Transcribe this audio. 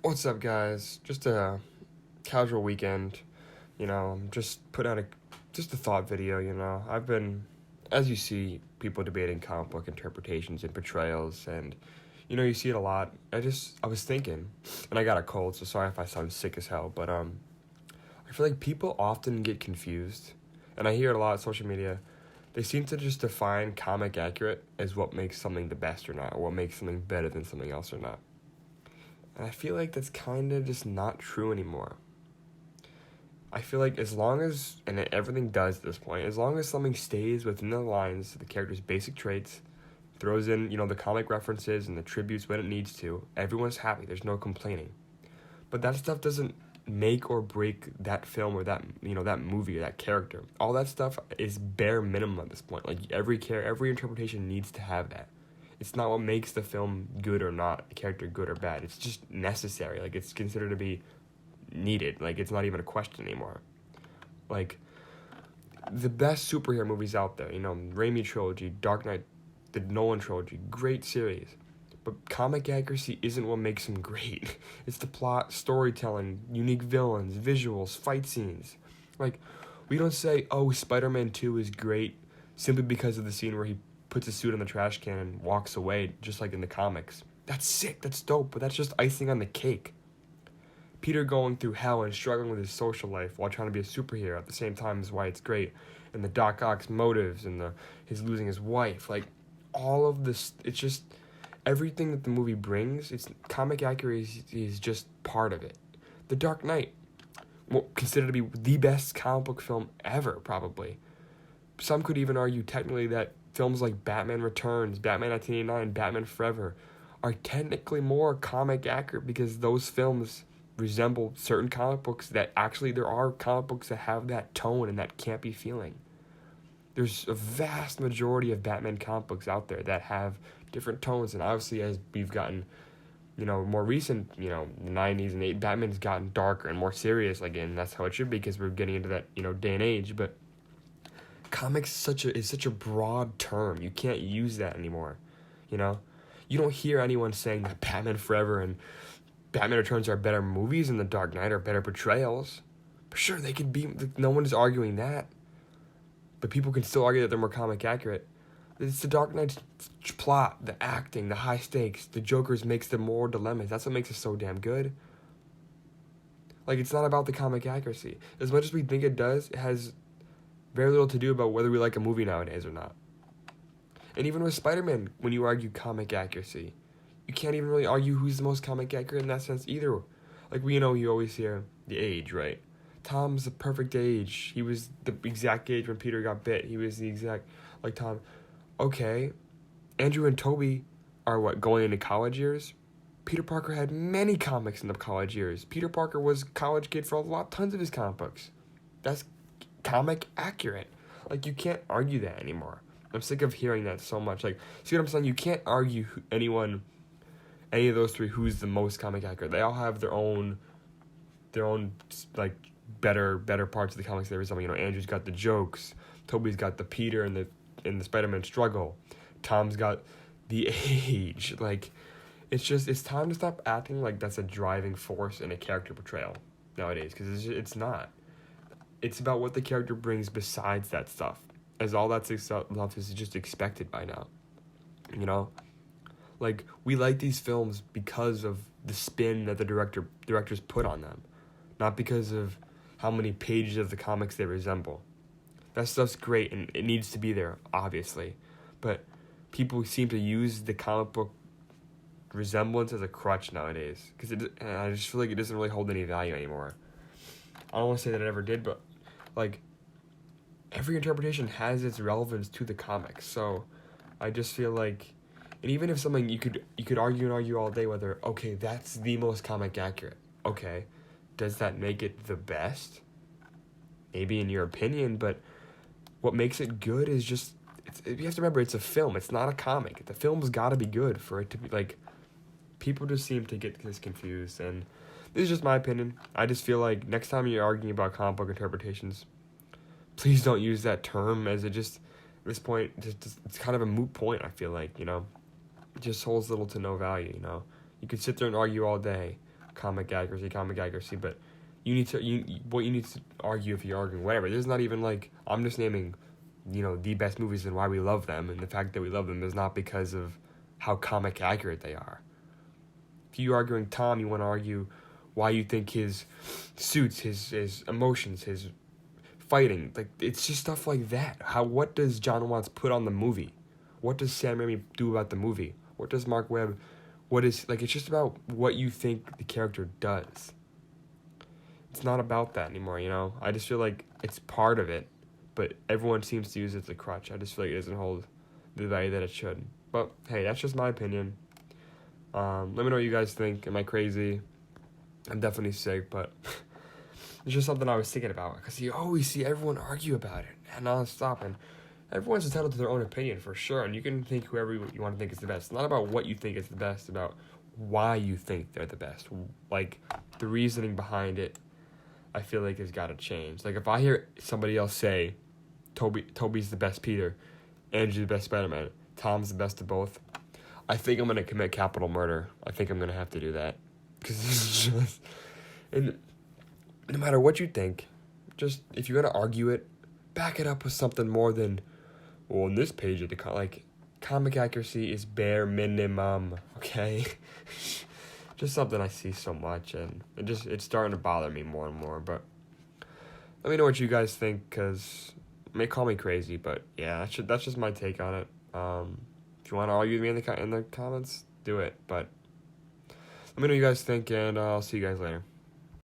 What's up, guys? Just a casual weekend. Just put out just a thought video. I've been, as you see, people debating comic book interpretations and portrayals, and you see it a lot. I was thinking, and I got a cold, so sorry if I sound sick as hell. But I feel like people often get confused, and I hear it a lot on social media. They seem to just define comic accurate as what makes something the best or not, or what makes something better than something else or not. And I feel like that's kind of just not true anymore. I feel like as long as, and everything does at this point, as long as something stays within the lines of the character's basic traits, throws in, the comic references and the tributes when it needs to, everyone's happy. There's no complaining. But that stuff doesn't make or break that film or that movie or that character. All that stuff is bare minimum at this point. Like every interpretation needs to have that. It's not what makes the film good or not, a character good or bad. It's just necessary. Like, it's considered to be needed. Like, it's not even a question anymore. Like, the best superhero movies out there, Raimi trilogy, Dark Knight, the Nolan trilogy, great series. But comic accuracy isn't what makes them great. It's the plot, storytelling, unique villains, visuals, fight scenes. Like, we don't say, oh, Spider-Man 2 is great simply because of the scene where he puts his suit in the trash can and walks away, just like in the comics. That's sick, that's dope, but that's just icing on the cake. Peter going through hell and struggling with his social life while trying to be a superhero at the same time is why it's great. And the Doc Ock's motives and his losing his wife, like all of this, it's just everything that the movie brings. It's comic accuracy is just part of it. The Dark Knight, considered to be the best comic book film ever, probably. Some could even argue technically that films like Batman Returns, Batman 1989, Batman Forever are technically more comic accurate because those films resemble certain comic books that actually there are comic books that have that tone and that campy feeling. There's a vast majority of Batman comic books out there that have different tones, and obviously as we've gotten, more recent, the 90s and 80s, Batman's gotten darker and more serious again. That's how it should be because we're getting into that, day and age, but comics is such a broad term. You can't use that anymore. You don't hear anyone saying that Batman Forever and Batman Returns are better movies and The Dark Knight are better portrayals. But sure, they could be. No one is arguing that. But people can still argue that they're more comic accurate. It's The Dark Knight's plot, the acting, the high stakes, the Joker's makes the moral dilemmas. That's what makes it so damn good. Like, it's not about the comic accuracy. As much as we think it does, it has very little to do about whether we like a movie nowadays or not. And even with Spider-Man, when you argue comic accuracy, you can't even really argue who's the most comic accurate in that sense either. Like, you always hear the age, right? Tom's the perfect age. He was the exact age when Peter got bit. He was the exact, like, Tom. Okay, Andrew and Toby are going into college years? Peter Parker had many comics in the college years. Peter Parker was a college kid for tons of his comic books. That's comic accurate. Like, you can't argue that anymore. I'm sick of hearing that so much. Like, see what I'm saying? You can't argue any of those three who's the most comic accurate. They all have their own like better parts of the comics they resemble. Andrew's got the jokes, Toby's got the Peter and the Spider-Man struggle, Tom's got the age. Like, it's time to stop acting like that's a driving force in a character portrayal nowadays, because it's not. It's about what the character brings besides that stuff, as all that stuff is just expected by now. Like, we like these films because of the spin that the directors put on them, not because of how many pages of the comics they resemble. That stuff's great, and it needs to be there, obviously. But people seem to use the comic book resemblance as a crutch nowadays, and I just feel like it doesn't really hold any value anymore. I don't want to say that it ever did, but, like, every interpretation has its relevance to the comics. So I just feel like, and even if something you could argue all day whether, okay, that's the most comic accurate. Okay, does that make it the best? Maybe in your opinion, but what makes it good is just, you have to remember, it's a film. It's not a comic. The film's got to be good for it to be, like, people just seem to get this confused, and this is just my opinion. I just feel like next time you're arguing about comic book interpretations, please don't use that term, as it just, at this point, it's kind of a moot point, I feel like, It just holds little to no value, You could sit there and argue all day. comic accuracy, but you need to what you need to argue if you're arguing whatever. There's not even like I'm just naming, the best movies and why we love them, and the fact that we love them is not because of how comic accurate they are. If you're arguing Tom, you want to argue why you think his suits, his emotions, his fighting, like it's just stuff like that. What does John Watts put on the movie? What does Sam Raimi do about the movie? What does Mark Webb? It's just about what you think the character does. It's not about that anymore, I just feel like it's part of it, but everyone seems to use it as a crutch. I just feel like it doesn't hold the value that it should. But hey, that's just my opinion. Let me know what you guys think. Am I crazy? I'm definitely sick, but it's just something I was thinking about, because you always see everyone argue about it and non-stop, and everyone's entitled to their own opinion for sure, and you can think whoever you want to think is the best. It's not about what you think is the best, about why you think they're the best. Like, the reasoning behind it, I feel like has got to change. Like, if I hear somebody else say, Toby's the best Peter, Andrew's the best Spider-Man, Tom's the best of both, I think I'm going to commit capital murder. I think I'm going to have to do that. Because it's just... And no matter what you think, just, if you're going to argue it, back it up with something more than, well, on this page of the comic accuracy is bare minimum, okay? Just something I see so much, and it's starting to bother me more and more. But let me know what you guys think, because you may call me crazy, but yeah, that's just my take on it. If you want to argue with me in the comments, do it. But let me know what you guys think, and I'll see you guys later.